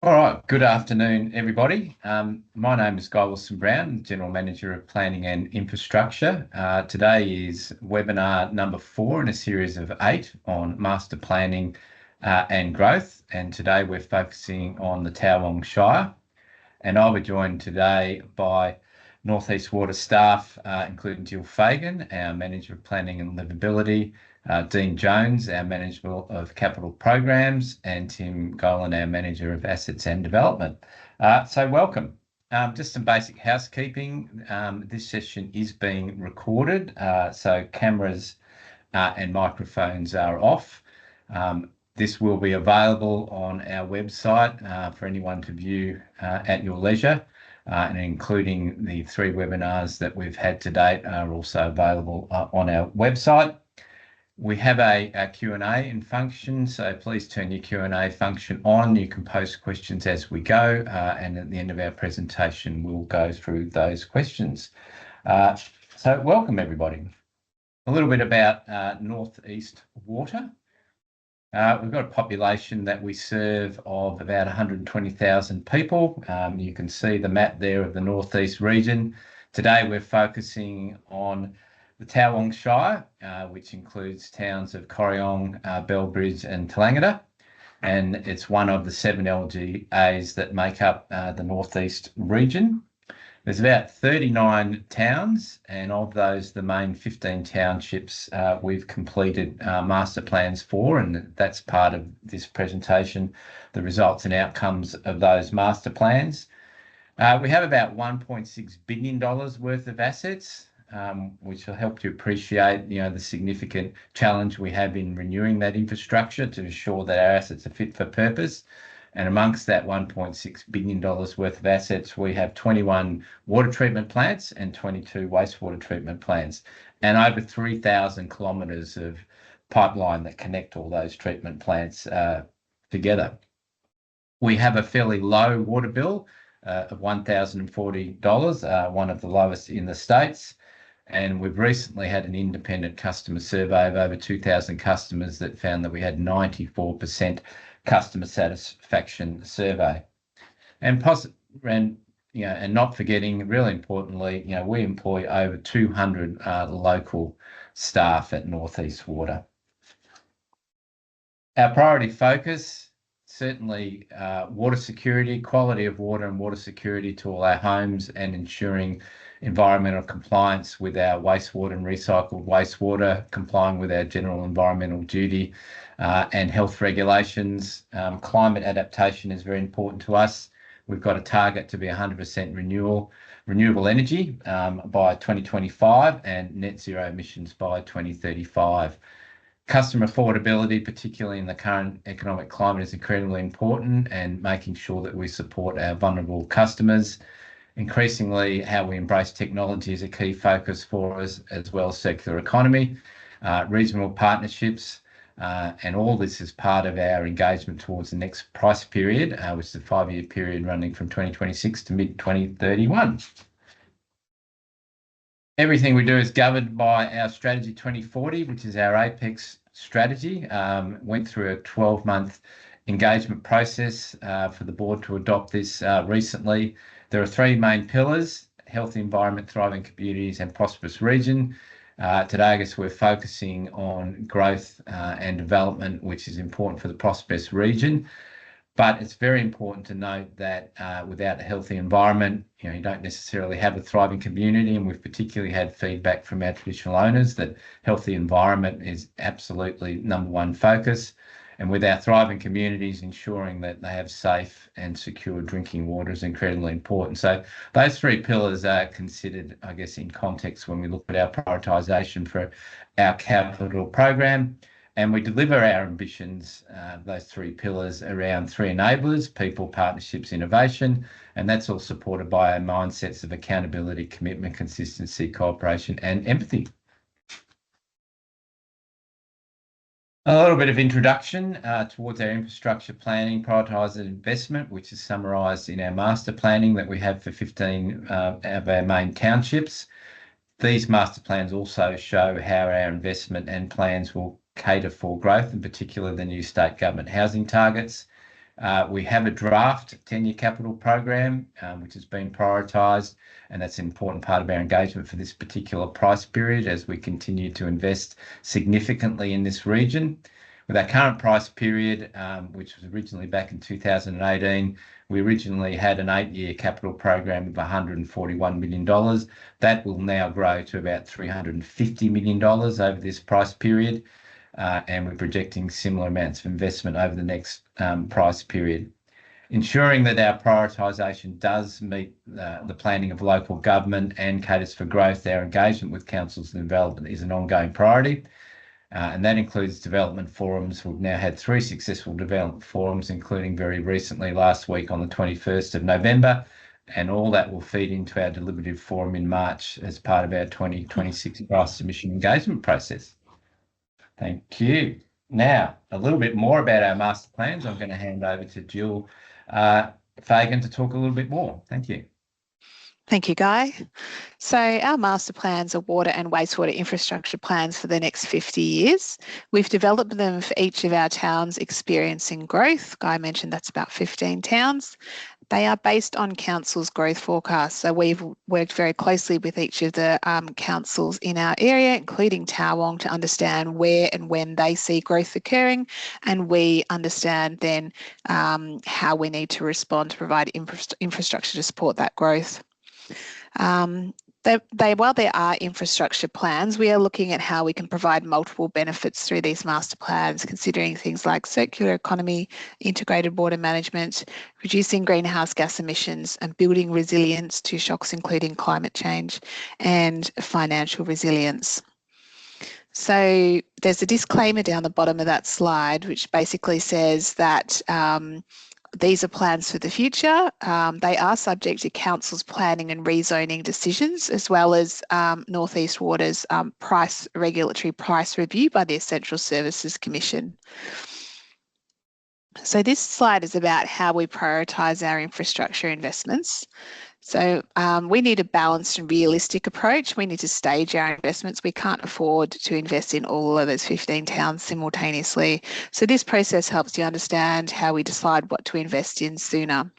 All right, good afternoon, everybody. My name is Guy Wilson-Brown, General Manager of Planning and Infrastructure. Today is webinar number 4 in a series of 8 on master planning and growth. And today we're focusing on the Towong Shire. And I'll be joined today by North East Water staff, including Jill Fagan, our Manager of Planning and Livability, Dean Jones, our Manager of Capital Programs, and Tim Golan, our Manager of Assets and Development. So welcome. Just some basic housekeeping. This session is being recorded, so cameras and microphones are off. This will be available on our website for anyone to view at your leisure, and including the 3 webinars that we've had to date are also available on our website. We have a Q&A in function, so please turn your Q&A function on. You can post questions as we go, and at the end of our presentation, we'll go through those questions. So welcome, everybody. A little bit about North East Water. We've got a population that we serve of about 120,000 people. You can see the map there of the North East region. Today we're focusing on the Towong Shire, which includes towns of Corryong, Bellbridge and Tallangata, and it's one of the 7 LGAs that make up the North East region. There's about 39 towns, and of those, the main 15 townships we've completed master plans for, and that's part of this presentation, the results and outcomes of those master plans. We have about $1.6 billion worth of assets, which will help you appreciate, the significant challenge we have in renewing that infrastructure to ensure that our assets are fit for purpose. And amongst that $1.6 billion worth of assets, we have 21 water treatment plants and 22 wastewater treatment plants, and over 3,000 kilometres of pipeline that connect all those treatment plants together. We have a fairly low water bill of $1,040, one of the lowest in the States. And we've recently had an independent customer survey of over 2,000 customers that found that we had 94% customer satisfaction survey. And not forgetting, really importantly, we employ over 200 local staff at North East Water. Our priority focus, certainly water security, quality of water and water security to all our homes, and ensuring environmental compliance with our wastewater and recycled wastewater, complying with our general environmental duty and health regulations. Climate adaptation is very important to us. We've got a target to be 100% renewable energy by 2025 and net zero emissions by 2035. Customer affordability, particularly in the current economic climate, is incredibly important, and making sure that we support our vulnerable customers. Increasingly, how we embrace technology is a key focus for us, as well as circular economy, regional partnerships, and all this is part of our engagement towards the next price period, which is a 5-year period running from 2026 to mid-2031. Everything we do is governed by our Strategy 2040, which is our Apex strategy. Went through a 12-month engagement process for the board to adopt this recently. There are 3 main pillars: healthy environment, thriving communities and prosperous region. Today, I guess we're focusing on growth and development, which is important for the prosperous region. But it's very important to note that without a healthy environment, you don't necessarily have a thriving community, and we've particularly had feedback from our traditional owners that healthy environment is absolutely #1 focus. And with our thriving communities, ensuring that they have safe and secure drinking water is incredibly important. So those 3 pillars are considered, I guess, in context when we look at our prioritisation for our capital program. And we deliver our ambitions, those 3 pillars, around 3 enablers: people, partnerships, innovation. And that's all supported by our mindsets of accountability, commitment, consistency, cooperation and empathy. A little bit of introduction towards our infrastructure planning, prioritised investment, which is summarised in our master planning that we have for 15 of our main townships. These master plans also show how our investment and plans will cater for growth, in particular the new state government housing targets. We have a draft 10-year capital program, which has been prioritised, and that's an important part of our engagement for this particular price period as we continue to invest significantly in this region. With our current price period, which was originally back in 2018, we originally had an 8-year capital program of $141 million. That will now grow to about $350 million over this price period. And we're projecting similar amounts of investment over the next price period. Ensuring that our prioritisation does meet the planning of local government and caters for growth, our engagement with councils and development is an ongoing priority. And that includes development forums. We've now had 3 successful development forums, including very recently last week on the 21st of November. And all that will feed into our deliberative forum in March as part of our 2026 price submission engagement process. Thank you. Now, a little bit more about our master plans. I'm going to hand over to Jill Fagan to talk a little bit more. Thank you. Thank you, Guy. So our master plans are water and wastewater infrastructure plans for the next 50 years. We've developed them for each of our towns experiencing growth. Guy mentioned that's about 15 towns. They are based on council's growth forecasts. So we've worked very closely with each of the councils in our area, including Towong, to understand where and when they see growth occurring. And we understand then how we need to respond to provide infrastructure to support that growth. While there are infrastructure plans, we are looking at how we can provide multiple benefits through these master plans, considering things like circular economy, integrated water management, reducing greenhouse gas emissions, and building resilience to shocks including climate change and financial resilience. So there's a disclaimer down the bottom of that slide, which basically says that these are plans for the future. They are subject to council's planning and rezoning decisions, as well as North East Water's regulatory price review by the Essential Services Commission. So this slide is about how we prioritise our infrastructure investments. So we need a balanced and realistic approach. We need to stage our investments. We can't afford to invest in all of those 15 towns simultaneously. So this process helps you understand how we decide what to invest in sooner.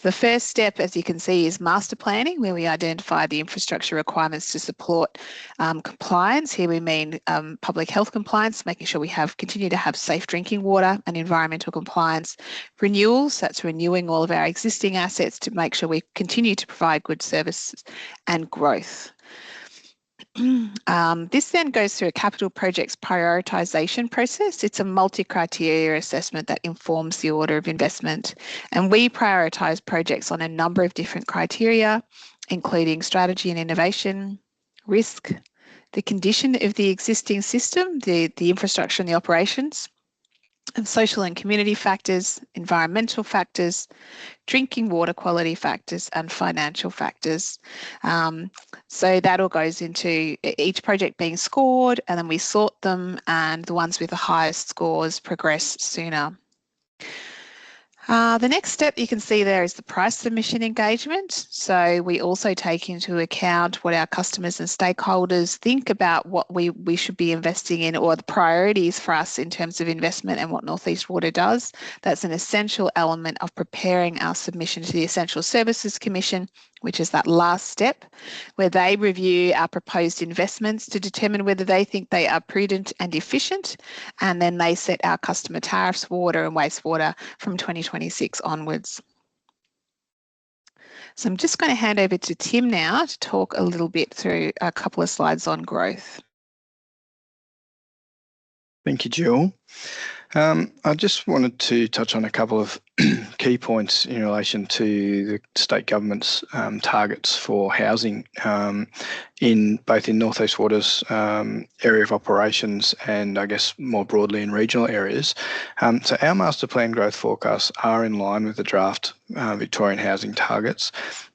The first step, as you can see, is master planning, where we identify the infrastructure requirements to support compliance. Here we mean public health compliance, making sure we continue to have safe drinking water and environmental compliance. Renewals, that's renewing all of our existing assets to make sure we continue to provide good services, and growth. This then goes through a capital projects prioritisation process. It's a multi-criteria assessment that informs the order of investment. And we prioritise projects on a number of different criteria, including strategy and innovation, risk, the condition of the existing system, the infrastructure and the operations, and social and community factors, environmental factors, drinking water quality factors, and financial factors. So that all goes into each project being scored, and then we sort them, and the ones with the highest scores progress sooner. The next step you can see there is the price submission engagement. So we also take into account what our customers and stakeholders think about what we should be investing in, or the priorities for us in terms of investment and what North East Water does. That's an essential element of preparing our submission to the Essential Services Commission, which is that last step, where they review our proposed investments to determine whether they think they are prudent and efficient, and then they set our customer tariffs, water and wastewater, from 2026 onwards. So I'm just going to hand over to Tim now to talk a little bit through a couple of slides on growth. Thank you, Jill. I just wanted to touch on a couple of key points in relation to the state government's targets for housing in both in North East Water's area of operations and I guess more broadly in regional areas. So our master plan growth forecasts are in line with the draft Victorian housing targets.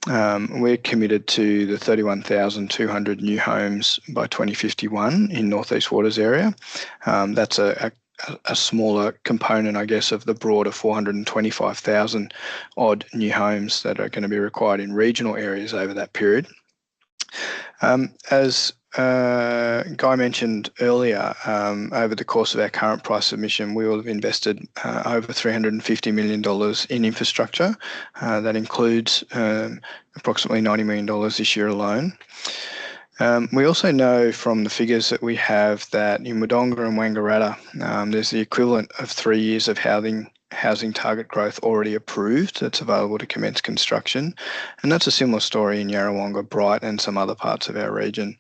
We're committed to the 31,200 new homes by 2051 in North East Water's area. That's a smaller component, I guess, of the broader 425,000 odd new homes that are going to be required in regional areas over that period. As Guy mentioned earlier, over the course of our current price submission, we will have invested over $350 million in infrastructure. That includes approximately $90 million this year alone. We also know from the figures that we have that in Wodonga and Wangaratta, there's the equivalent of 3 years of housing target growth already approved that's available to commence construction. And that's a similar story in Yarrawonga, Bright and some other parts of our region.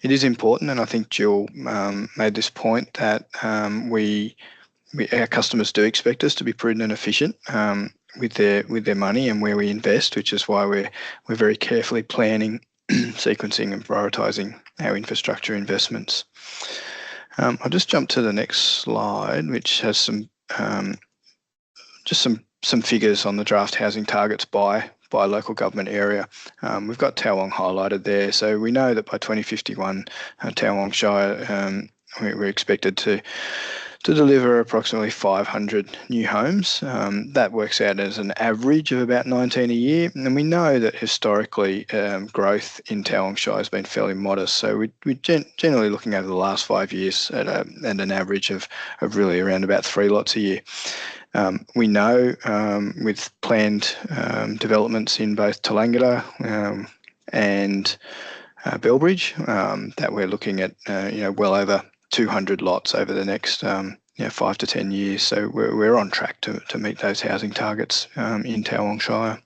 It is important, and I think Jill made this point, that our customers do expect us to be prudent and efficient with their money and where we invest, which is why we're very carefully planning, sequencing and prioritising our infrastructure investments. I'll just jump to the next slide, which has some figures on the draft housing targets by local government area. We've got Towong highlighted there. So we know that by 2051, Towong Shire, we're expected to deliver approximately 500 new homes. That works out as an average of about 19 a year. And we know that historically growth in Towong Shire has been fairly modest. So we're generally looking over the last 5 years at an average of really around about 3 lots a year. We know with planned developments in both Tolangata and Bellbridge that we're looking at well over 200 lots over the next 5 to 10 years. So we're on track to meet those housing targets in Towong Shire.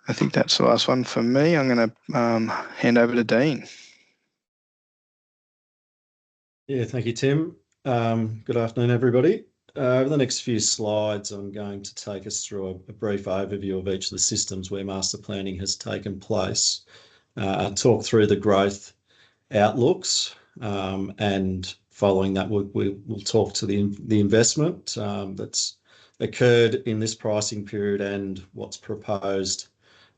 I think that's the last one for me. I'm going to hand over to Dean. Yeah, thank you, Tim. Good afternoon, everybody. Over the next few slides, I'm going to take us through a brief overview of each of the systems where master planning has taken place, talk through the growth outlooks, and following that, we'll talk to the investment that's occurred in this pricing period and what's proposed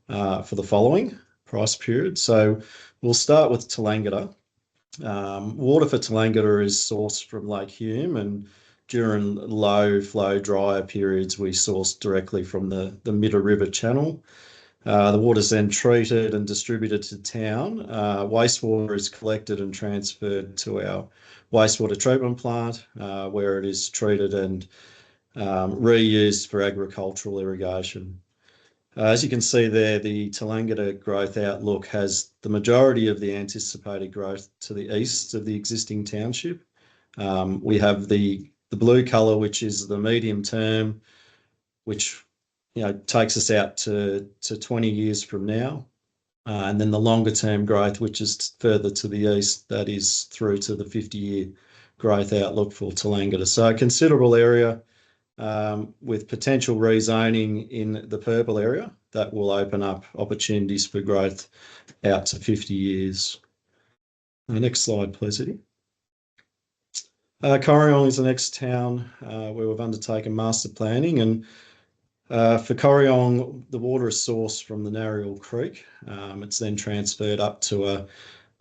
for the following price period. So we'll start with Tolangata. Water for Tolangata is sourced from Lake Hume, and during low flow drier periods, we source directly from the Midder River channel. The water is then treated and distributed to town. Wastewater is collected and transferred to our wastewater treatment plant, where it is treated and reused for agricultural irrigation. As you can see there, the Tolangata growth outlook has the majority of the anticipated growth to the east of the existing township. We have the blue colour, which is the medium term, which takes us out to 20 years from now. And then the longer term growth, which is further to the east, that is through to the 50-year growth outlook for Tolangata. So a considerable area with potential rezoning in the purple area that will open up opportunities for growth out to 50 years. Next slide, please, Eddie. Corryong is the next town where we've undertaken master planning, and for Corryong, the water is sourced from the Narrial Creek. It's then transferred up to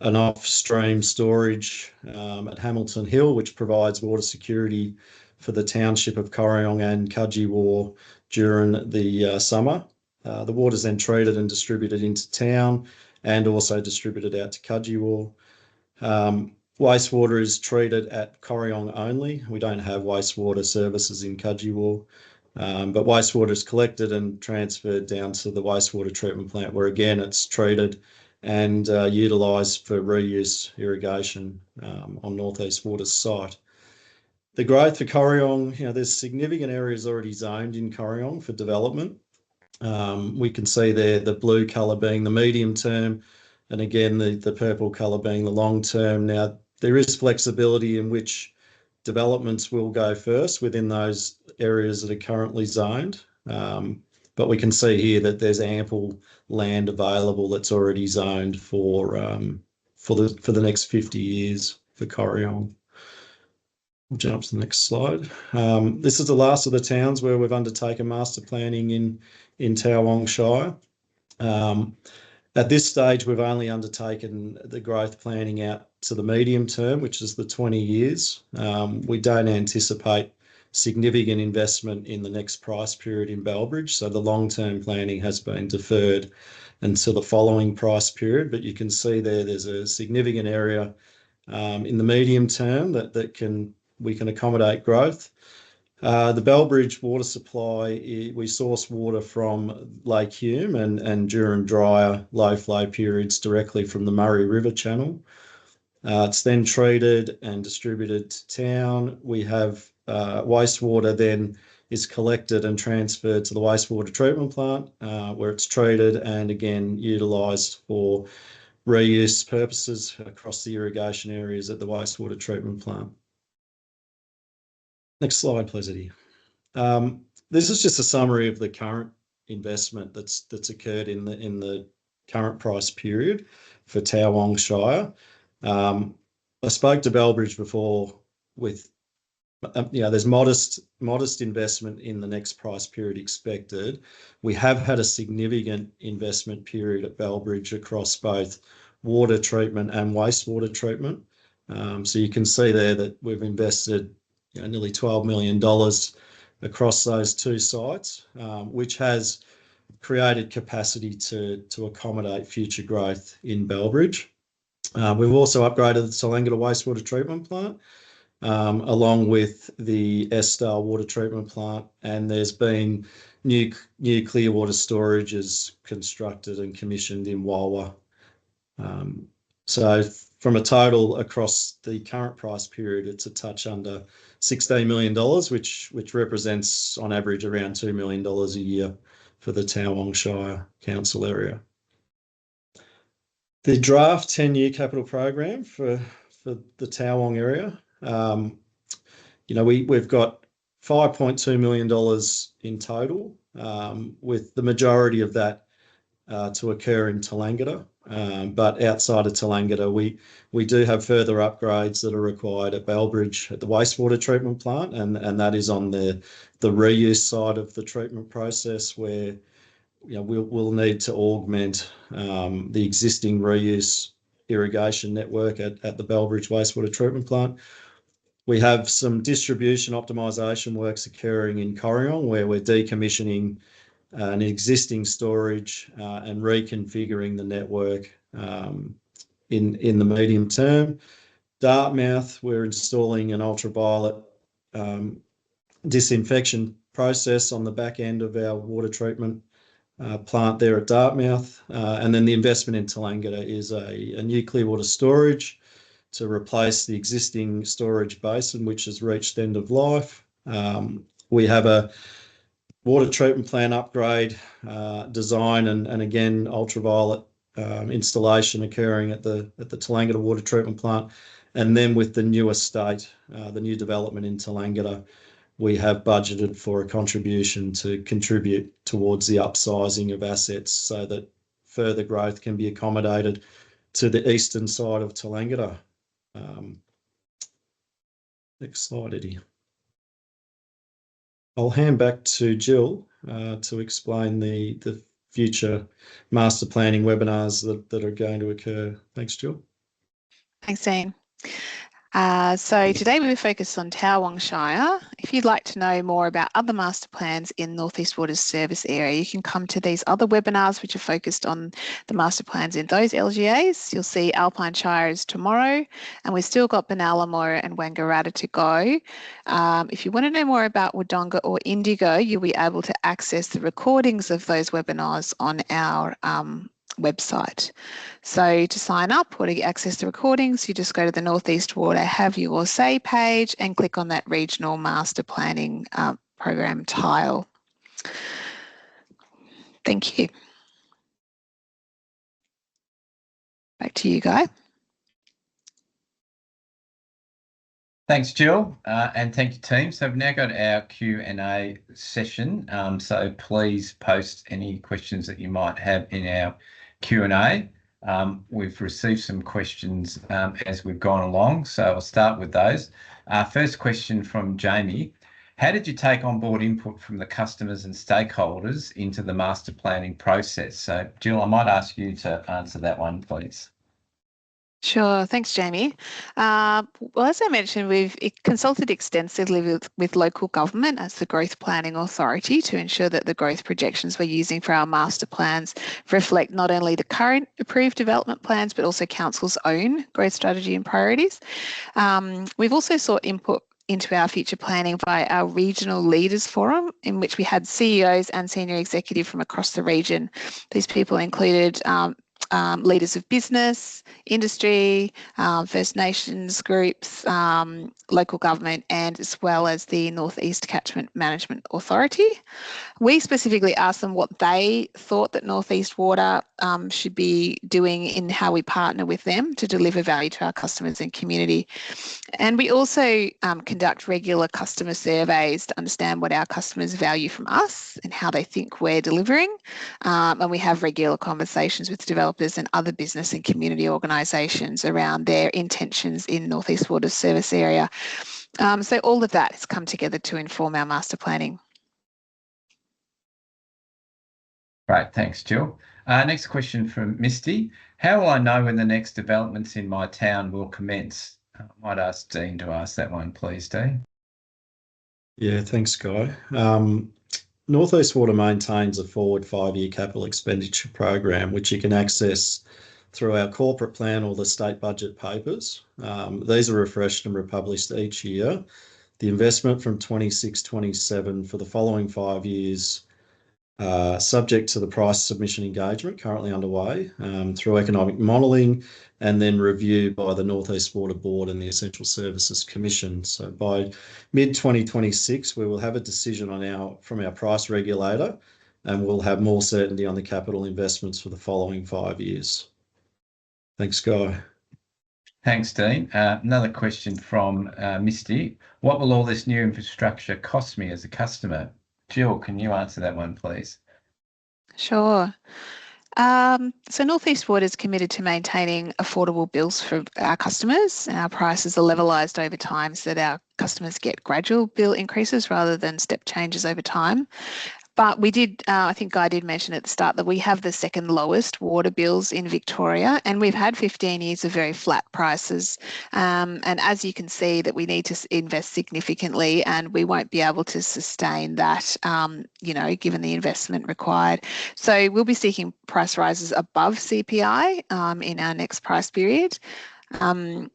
an off-stream storage at Hamilton Hill, which provides water security for the township of Corryong and Cudgee during the summer. The water is then treated and distributed into town and also distributed out to Cudgee. Wastewater is treated at Corryong only. We don't have wastewater services in Cudgee, but wastewater is collected and transferred down to the wastewater treatment plant, where again it's treated and utilised for reuse irrigation on North East Water's site. The growth for Corryong, there's significant areas already zoned in Corryong for development. We can see there the blue colour being the medium term, and again the purple colour being the long term. Now, there is flexibility in which developments will go first within those areas that are currently zoned, but we can see here that there's ample land available that's already zoned for the next 50 years for Corryong. We'll jump to the next slide. This is the last of the towns where we've undertaken master planning in Towong Shire. At this stage, we've only undertaken the growth planning out to the medium term, which is the 20 years. We don't anticipate significant investment in the next price period in Bellbridge. So the long-term planning has been deferred until the following price period, but you can see there's a significant area in the medium term that we can accommodate growth. The Bellbridge water supply, we source water from Lake Hume and during drier low flow periods directly from the Murray River channel. It's then treated and distributed to town. We have wastewater then is collected and transferred to the wastewater treatment plant where it's treated and again utilised for reuse purposes across the irrigation areas at the wastewater treatment plant. Next slide, please, Eddie. This is just a summary of the current investment that's occurred in the current price period for Towong Shire. I spoke to Bellbridge before with, there's modest investment in the next price period expected. We have had a significant investment period at Bellbridge across both water treatment and wastewater treatment. So you can see there that we've invested nearly $12 million across those two sites, which has created capacity to accommodate future growth in Bellbridge. We've also upgraded the Tallangatta wastewater treatment plant along with the Estelle water treatment plant, and there's been new clear water storages constructed and commissioned in Walwa. So from a total across the current price period, it's a touch under $16 million, which represents on average around $2 million a year for the Towong Shire Council area. The draft 10-year capital program for the Towong area, we've got $5.2 million in total, with the majority of that to occur in Tallangatta. But outside of Tallangatta, we do have further upgrades that are required at Bellbridge at the wastewater treatment plant, and that is on the reuse side of the treatment process where we'll need to augment the existing reuse irrigation network at the Bellbridge wastewater treatment plant. We have some distribution optimisation works occurring in Corryong where we're decommissioning an existing storage and reconfiguring the network in the medium term. Dartmouth, we're installing an ultraviolet disinfection process on the back end of our water treatment plant there at Dartmouth. And then the investment in Tallangatta is a new clear water storage to replace the existing storage basin, which has reached end of life. We have a water treatment plant upgrade design and again ultraviolet installation occurring at the Tallangatta water treatment plant. And then with the new estate, the new development in Tallangatta, we have budgeted for a contribution to contribute towards the upsizing of assets so that further growth can be accommodated to the eastern side of Tallangatta. Next slide, Eddie. I'll hand back to Jill to explain the future master planning webinars that are going to occur. Thanks, Jill. Thanks, Dean. So today we were focused on Towong Shire. If you'd like to know more about other master plans in North East Water's service area, you can come to these other webinars which are focused on the master plans in those LGAs. You'll see Alpine Shire is tomorrow, and we've still got Benalla Moira and Wangaratta to go. If you want to know more about Wodonga or Indigo, you'll be able to access the recordings of those webinars on our website. So to sign up or to access the recordings, you just go to the North East Water Have Your Say page and click on that regional master planning program tile. Thank you. Back to you, Guy. Thanks, Jill, and thank you, team. So we've now got our Q&A session. So please post any questions that you might have in our Q&A. We've received some questions as we've gone along, so I'll start with those. First question from Jamie. How did you take on board input from the customers and stakeholders into the master planning process? So, Jill, I might ask you to answer that one, please. Sure. Thanks, Jamie. Well, as I mentioned, we've consulted extensively with local government as the growth planning authority to ensure that the growth projections we're using for our master plans reflect not only the current approved development plans, but also Council's own growth strategy and priorities. We've also sought input into our future planning via our regional leaders forum, in which we had CEOs and senior executive from across the region. These people included leaders of business, industry, First Nations groups, local government, and as well as the North East Catchment Management Authority. We specifically asked them what they thought that North East Water should be doing in how we partner with them to deliver value to our customers and community. And we also conduct regular customer surveys to understand what our customers value from us and how they think we're delivering. And we have regular conversations with developers and other business and community organisations around their intentions in North East Water's service area. So all of that has come together to inform our master planning. Great, thanks, Jill. Next question from Misty. How will I know when the next developments in my town will commence? I might ask Dean to ask that one, please, Dean. Yeah, thanks, Guy. North East Water maintains a forward 5-year capital expenditure program, which you can access through our corporate plan or the state budget papers. These are refreshed and republished each year. The investment from 26-27 for the following 5 years, subject to the price submission engagement currently underway through economic modelling and then review by the North East Water Board and the Essential Services Commission. So by mid-2026, we will have a decision from our price regulator, and we'll have more certainty on the capital investments for the following 5 years. Thanks, Guy. Thanks, Dean. Another question from Misty. What will all this new infrastructure cost me as a customer? Jill, can you answer that one, please? Sure. So North East Water is committed to maintaining affordable bills for our customers, and our prices are levelised over time so that our customers get gradual bill increases rather than step changes over time. But we did, I think Guy did mention at the start that we have the second lowest water bills in Victoria, and we've had 15 years of very flat prices. And as you can see, that we need to invest significantly, and we won't be able to sustain that, given the investment required. So we'll be seeking price rises above CPI in our next price period. And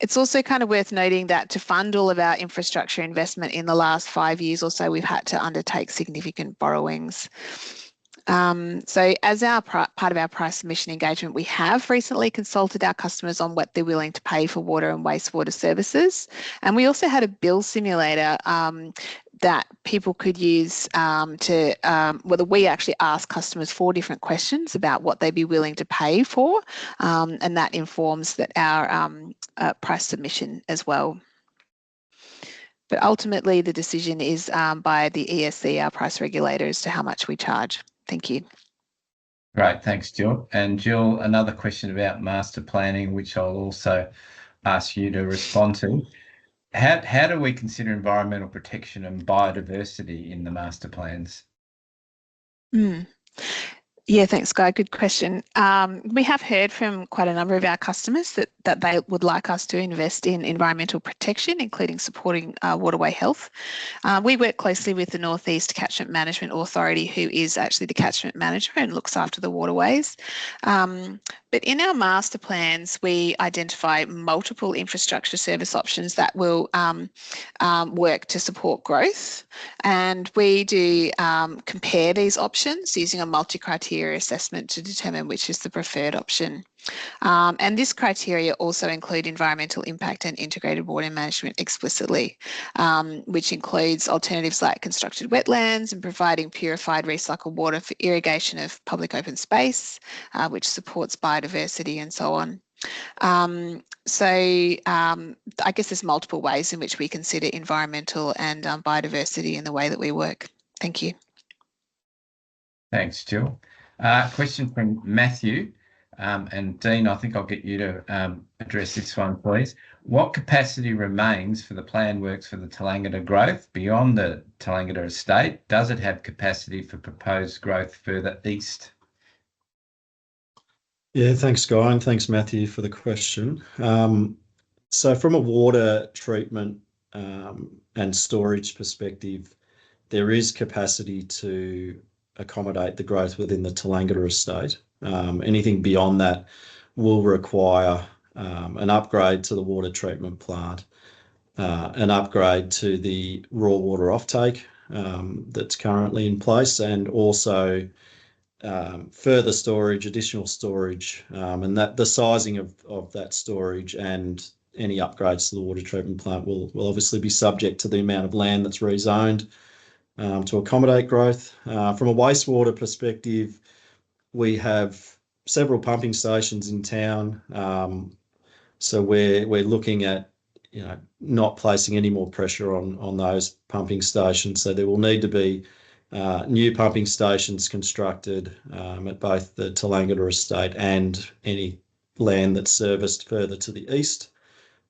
it's also kind of worth noting that to fund all of our infrastructure investment in the last 5 years or so, we've had to undertake significant borrowings. So as our part of our price submission engagement, we have recently consulted our customers on what they're willing to pay for water and wastewater services. And we also had a bill simulator that people could use whether we actually ask customers 4 different questions about what they'd be willing to pay for, and that informs our price submission as well. But ultimately, the decision is by the ESC, our price regulator, as to how much we charge. Thank you. Great, thanks, Jill. And Jill, another question about master planning, which I'll also ask you to respond to. How do we consider environmental protection and biodiversity in the master plans? Yeah, thanks, Guy. Good question. We have heard from quite a number of our customers that they would like us to invest in environmental protection, including supporting waterway health. We work closely with the North East Catchment Management Authority, who is actually the catchment manager and looks after the waterways. But in our master plans, we identify multiple infrastructure service options that will work to support growth. And we do compare these options using a multi-criteria assessment to determine which is the preferred option. And this criteria also include environmental impact and integrated water management explicitly, which includes alternatives like constructed wetlands and providing purified recycled water for irrigation of public open space, which supports biodiversity and so on. I guess there's multiple ways in which we consider environmental and biodiversity in the way that we work. Thank you. Thanks, Jill. Question from Matthew. And Dean, I think I'll get you to address this one, please. What capacity remains for the planned works for the Towong growth beyond the Towong estate? Does it have capacity for proposed growth further east? Yeah, thanks, Guy, and thanks, Matthew, for the question. So from a water treatment and storage perspective, there is capacity to accommodate the growth within the Tolangata estate. Anything beyond that will require an upgrade to the water treatment plant, an upgrade to the raw water offtake that's currently in place, and also further storage, additional storage, and that the sizing of that storage and any upgrades to the water treatment plant will obviously be subject to the amount of land that's rezoned to accommodate growth. From a wastewater perspective, we have several pumping stations in town, so we're looking at not placing any more pressure on those pumping stations. So there will need to be new pumping stations constructed at both the Tolangata estate and any land that's serviced further to the east.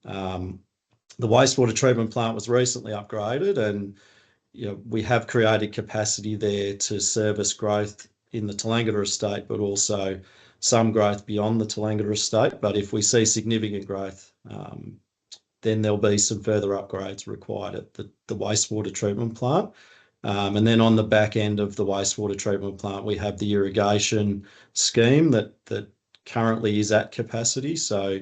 The wastewater treatment plant was recently upgraded, and we have created capacity there to service growth in the Tolangata estate, but also some growth beyond the Tolangata estate. But if we see significant growth, then there'll be some further upgrades required at the wastewater treatment plant. And then on the back end of the wastewater treatment plant, we have the irrigation scheme that currently is at capacity. So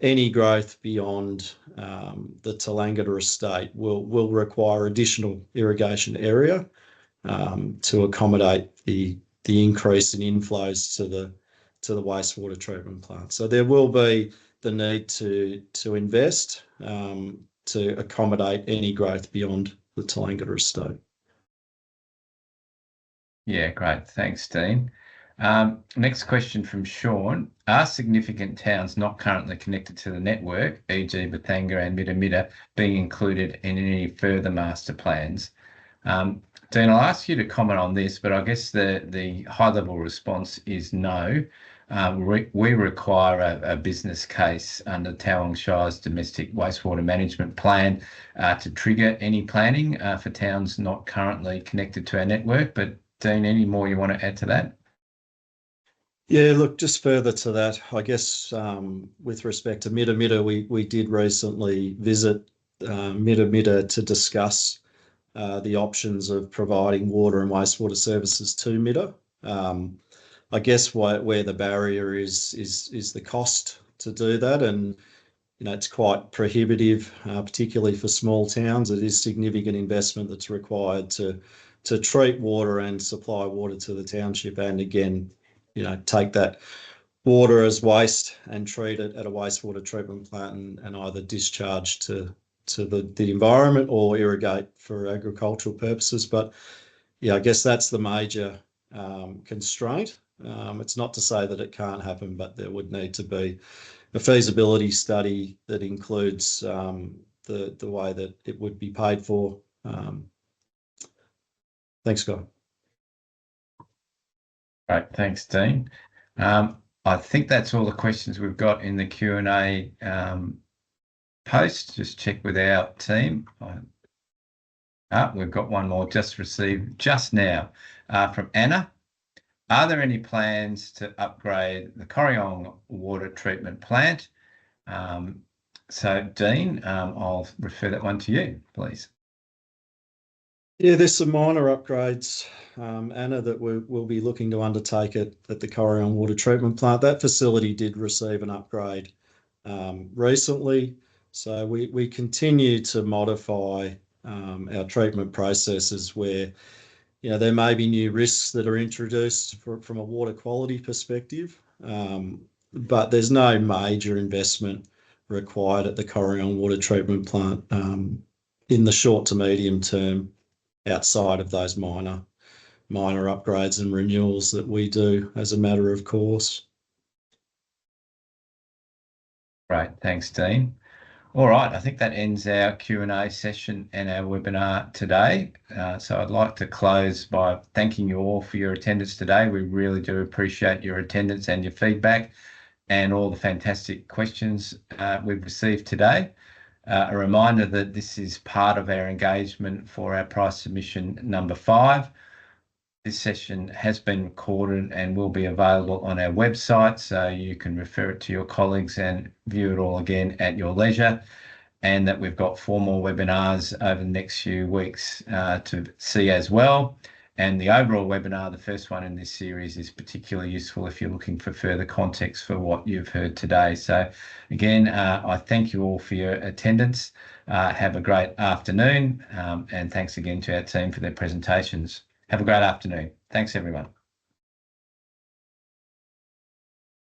any growth beyond the Tolangata estate will require additional irrigation area to accommodate the increase in inflows to the wastewater treatment plant. So there will be the need to invest to accommodate any growth beyond the Tolangata estate. Yeah, great. Thanks, Dean. Next question from Sean. Are significant towns not currently connected to the network, e.g. Bathanga and Midamida, being included in any further master plans? Dean, I'll ask you to comment on this, but I guess the high-level response is no. We require a business case under Towong Shire's domestic wastewater management plan to trigger any planning for towns not currently connected to our network. But Dean, any more you want to add to that? Yeah, look, just further to that, I guess with respect to Midamida, we did recently visit Midamida to discuss the options of providing water and wastewater services to Mida. I guess where the barrier is the cost to do that, and it's quite prohibitive, particularly for small towns. It is significant investment that's required to treat water and supply water to the township, and again, take that water as waste and treat it at a wastewater treatment plant and either discharge to the environment or irrigate for agricultural purposes. But yeah, I guess that's the major constraint. It's not to say that it can't happen, but there would need to be a feasibility study that includes the way that it would be paid for. Thanks, Scott. Right, thanks, Dean. I think that's all the questions we've got in the Q&A post. Just check with our team. We've got one more just received just now from Anna. Are there any plans to upgrade the Corryong water treatment plant? So, Dean, I'll refer that one to you, please. Yeah, there's some minor upgrades, Anna, that we'll be looking to undertake at the Corryong water treatment plant. That facility did receive an upgrade recently, so we continue to modify our treatment processes where there may be new risks that are introduced from a water quality perspective, but there's no major investment required at the Corryong water treatment plant in the short to medium term, outside of those minor upgrades and renewals that we do as a matter of course. Right, thanks, Dean. All right, I think that ends our Q&A session and our webinar today. So I'd like to close by thanking you all for your attendance today. We really do appreciate your attendance and your feedback and all the fantastic questions we've received today. A reminder that this is part of our engagement for our price submission number 5. This session has been recorded and will be available on our website, so you can refer it to your colleagues and view it all again at your leisure. And that we've got 4 more webinars over the next few weeks to see as well. And the overall webinar, the first one in this series, is particularly useful if you're looking for further context for what you've heard today. So again, I thank you all for your attendance. Have a great afternoon, and thanks again to our team for their presentations. Have a great afternoon. Thanks, everyone.